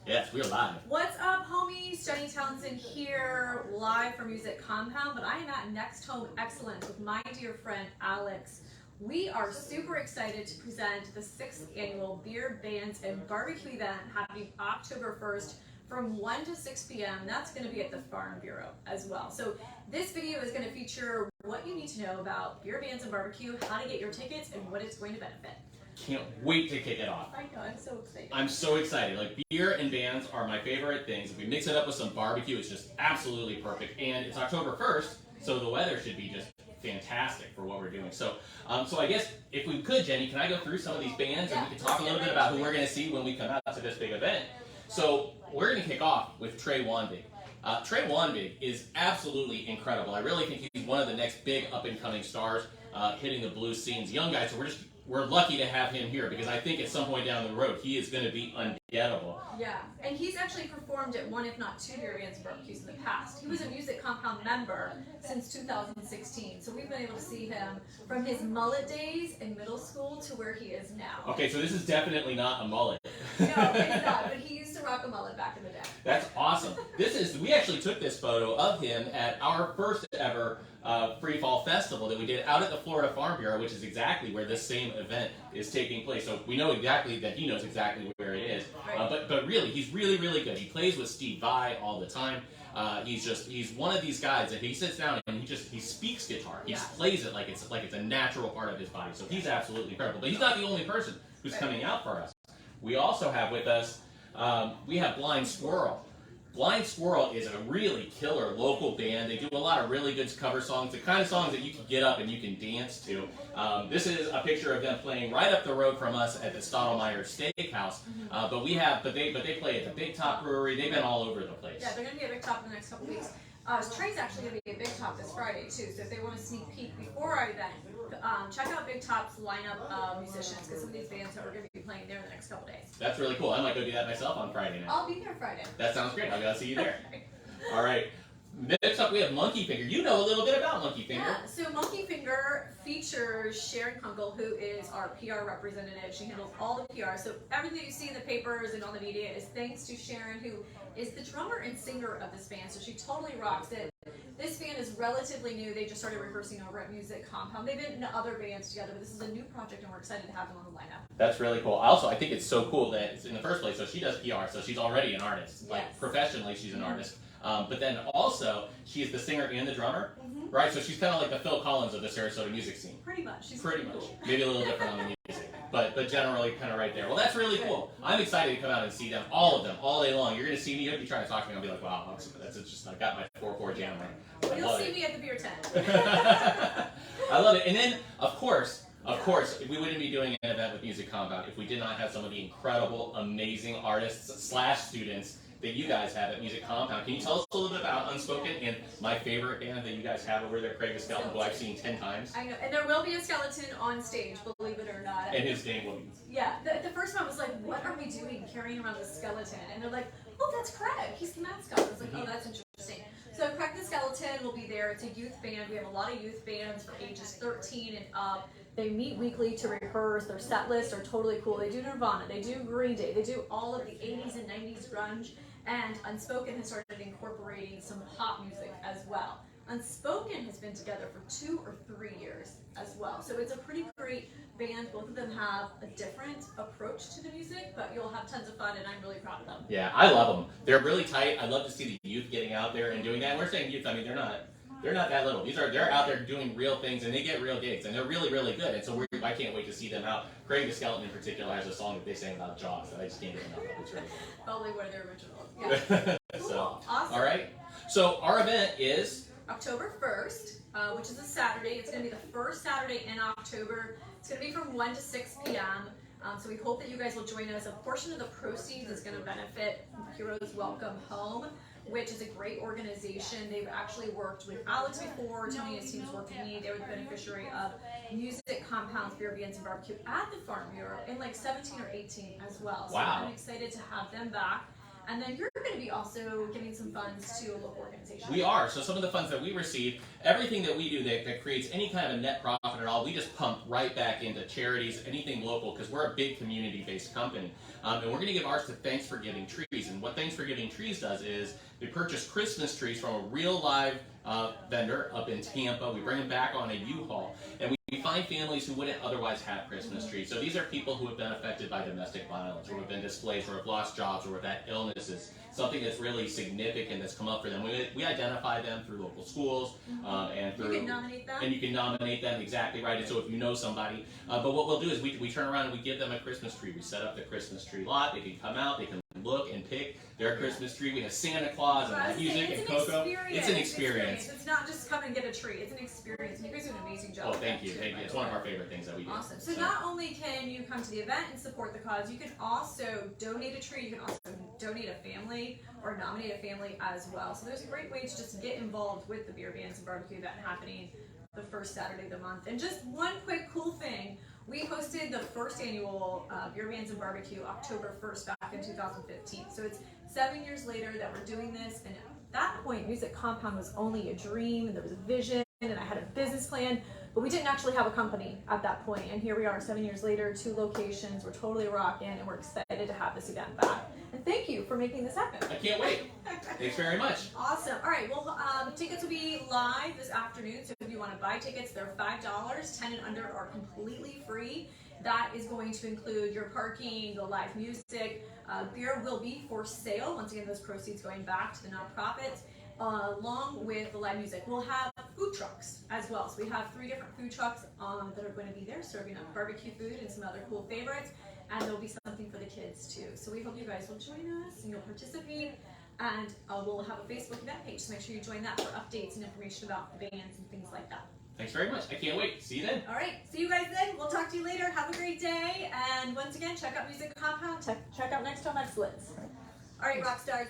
Yes, we're live. What's up, homies? Jenny Townsend here, live from Music Compound, but I am at NextHome Excellence with my dear friend Alex. We are super excited to present the 6th annual Beer, Bands, and Barbecue event happening October 1st from 1 to 6 p.m. That's going to be at the Farm Bureau as well. So this video is going to feature what you need to know about beer, bands, and barbecue, how to get your tickets, and what it's going to benefit. Can't wait to kick it off. I know, I'm so excited. I'm so excited. Like, beer and bands are my favorite things. If we mix it up with some barbecue, it's just absolutely perfect. And it's October 1st, so the weather should be just fantastic for what we're doing. So I guess if we could, Jenny, can I go through some of these bands and we can talk a little bit about who we're going to see when we come out to this big event? So we're going to kick off with Trey Wandy. Trey Wandy is absolutely incredible. I really think he's one of the next big up-and-coming stars hitting the blues scenes. Young guy, so we're lucky to have him here because I think at some point down the road he is going to be ungettable. Yeah, and he's actually performed at one, if not two, beer, bands, and barbecues in the past. He was a Music Compound member since 2016, so we've been able to see him from his mullet days in middle school to where he is now. Okay, so this is definitely not a mullet. No, it's not, but he used to rock a mullet back in the day. That's awesome. We actually took this photo of him at our first ever Free Fall Festival that we did out at the Florida Farm Bureau, which is exactly where this same event is taking place. So we know exactly that he knows exactly where it is. Right. But really, he's really, really good. He plays with Steve Vai all the time. He's one of these guys that he sits down and he speaks guitar. He just plays it like it's a natural part of his body. So he's absolutely incredible. But he's not the only person who's coming out for us. We also have with us, we have Blind Squirrel. Blind Squirrel is a really killer local band. They do a lot of really good cover songs, the kind of songs that you can get up and you can dance to. This is a picture of them playing right up the road from us at the Stottlemyre Steakhouse. But they play at the Big Top Brewery. They've been all over the place. Yeah, they're going to be at Big Top in the next couple weeks. Trey's actually going to be at Big Top this Friday too, so if they want a sneak peek before our event, check out Big Top's lineup of musicians, because some of these bands are going to be playing there in the next couple days. That's really cool. I might go do that myself on Friday night. I'll be there Friday. That sounds great. I'll go see you there. All right. Next up, we have Monkey Finger. You know a little bit about Monkey Finger. Yeah, so Monkey Finger features Sharon Kunkel, who is our PR representative. She handles all the PR. So everything that you see in the papers and on the media is thanks to Sharon, who is the drummer and singer of this band. So she totally rocks it. This band is relatively new. They just started rehearsing over at Music Compound. They've been in other bands together, but this is a new project, and we're excited to have them on the lineup. That's really cool. Also, I think it's so cool that it's in the first place, so she does PR, so she's already an artist. Like, professionally, she's an artist. But then also, she is the singer and the drummer, right? So she's kind of like the Phil Collins of the Sarasota music scene. Pretty much. Pretty much. Maybe a little different on the music, but generally kind of right there. Well, that's really cool. I'm excited to come out and see them, all of them, all day long. You're going to see me. You'll be trying to talk to me. I'll be like, wow, that's just, I got my 4/4 jam right. Well, you'll see me at the beer tent. I love it. And then, of course, we wouldn't be doing an event with Music Compound if we did not have some of the incredible, amazing artists / students that you guys have at Music Compound. Can you tell us a little bit about Unspoken and my favorite band that you guys have over there, Craig the Skeleton, who I've seen 10 times? I know, and there will be a skeleton on stage, believe it or not. And his name will be... Yeah, the first one was like, what are we doing carrying around the skeleton? And they're like, oh, that's Craig. He's the mascot. I was like, oh, that's interesting. So Craig the Skeleton will be there. It's a youth band. We have a lot of youth bands for ages 13 and up. They meet weekly to rehearse. Their set lists are totally cool. They do Nirvana. They do Green Day. They do all of the 80s and 90s grunge. And Unspoken has started incorporating some pop music as well. Unspoken has been together for 2 or 3 years as well. So it's a pretty great band. Both of them have a different approach to the music, but you'll have tons of fun, and I'm really proud of them. Yeah, I love them. They're really tight. I love to see the youth getting out there and doing that. And we're saying youth, I mean, they're not that little. They're out there doing real things, and they get real gigs, and they're really, really good. And so I can't wait to see them out. Craig the Skeleton in particular has a song that they sang about Jaws that I just can't get enough of. It's really cool. Probably one of their originals. Yeah. Cool. So, awesome. All right. So our event is October 1st, which is a Saturday. It's going to be the first Saturday in October. It's going to be from 1 to 6 p.m. So we hope that you guys will join us. A portion of the proceeds is going to benefit Heroes Welcome Home, which is a great organization. They've actually worked with Alex before. Tony and his team's worked with me. They were the beneficiary of Music Compound's Beer, Bands, and Barbecue at the Farm Bureau in like 17 or 18 as well. So wow. I'm excited to have them back. And then you're going to be also giving some funds to a local organization. We are. So some of the funds that we receive, everything that we do that creates any kind of a net profit at all, we just pump right back into charities, anything local, because we're a big community-based company. And we're going to give ours to Thanks for Giving Trees. And what Thanks for Giving Trees does is we purchase Christmas trees from a real live vendor up in Tampa. We bring them back on a U-Haul, and we find families who wouldn't otherwise have Christmas trees. So these are people who have been affected by domestic violence, or have been displaced, or have lost jobs, or have had illnesses, something that's really significant that's come up for them. We identify them through local schools, and through... You can nominate them. And you can nominate them, exactly right. And so if you know somebody, but what we'll do is we turn around and we give them a Christmas tree. We set up the Christmas tree lot. They can come out, they can look and pick their Christmas tree. We have Santa Claus and music and cocoa. It's an experience. It's not just come and get a tree. It's an experience. And you guys do an amazing job. Oh, thank you. Thank you. It's one of our favorite things that we do. Awesome. So not only can you come to the event and support the cause, you can also donate a tree. You can also donate a family or nominate a family as well. So there's a great way to just get involved with the Beer Bands and Barbecue event happening the first Saturday of the month. And just one quick cool thing, we hosted the first annual Beer Bands and Barbecue October 1st back in 2015. So it's 7 years later that we're doing this, and at that point Music Compound was only a dream, and there was a vision, and I had a business plan, but we didn't actually have a company at that point. And here we are 7 years later, 2 locations, we're totally rocking, and we're excited to have this event back. And thank you for making this happen. I can't wait. Thanks very much. Awesome. All right, well, tickets will be live this afternoon, so if you want to buy tickets, they're $5. 10 and under are completely free. That is going to include your parking, the live music. Beer will be for sale. Once again, those proceeds going back to the nonprofits, along with the live music. We'll have food trucks as well. So we have 3 different food trucks that are going to be there serving up barbecue food and some other cool favorites. And there'll be something for the kids too. So we hope you guys will join us and you'll participate. And we'll have a Facebook event page, so make sure you join that for updates and information about the bands and things like that. Thanks very much. I can't wait. See you then. All right. See you guys then. We'll talk to you later. Have a great day. And once again, check out Music Compound. Check out NextHome Excellence. All right, rock stars.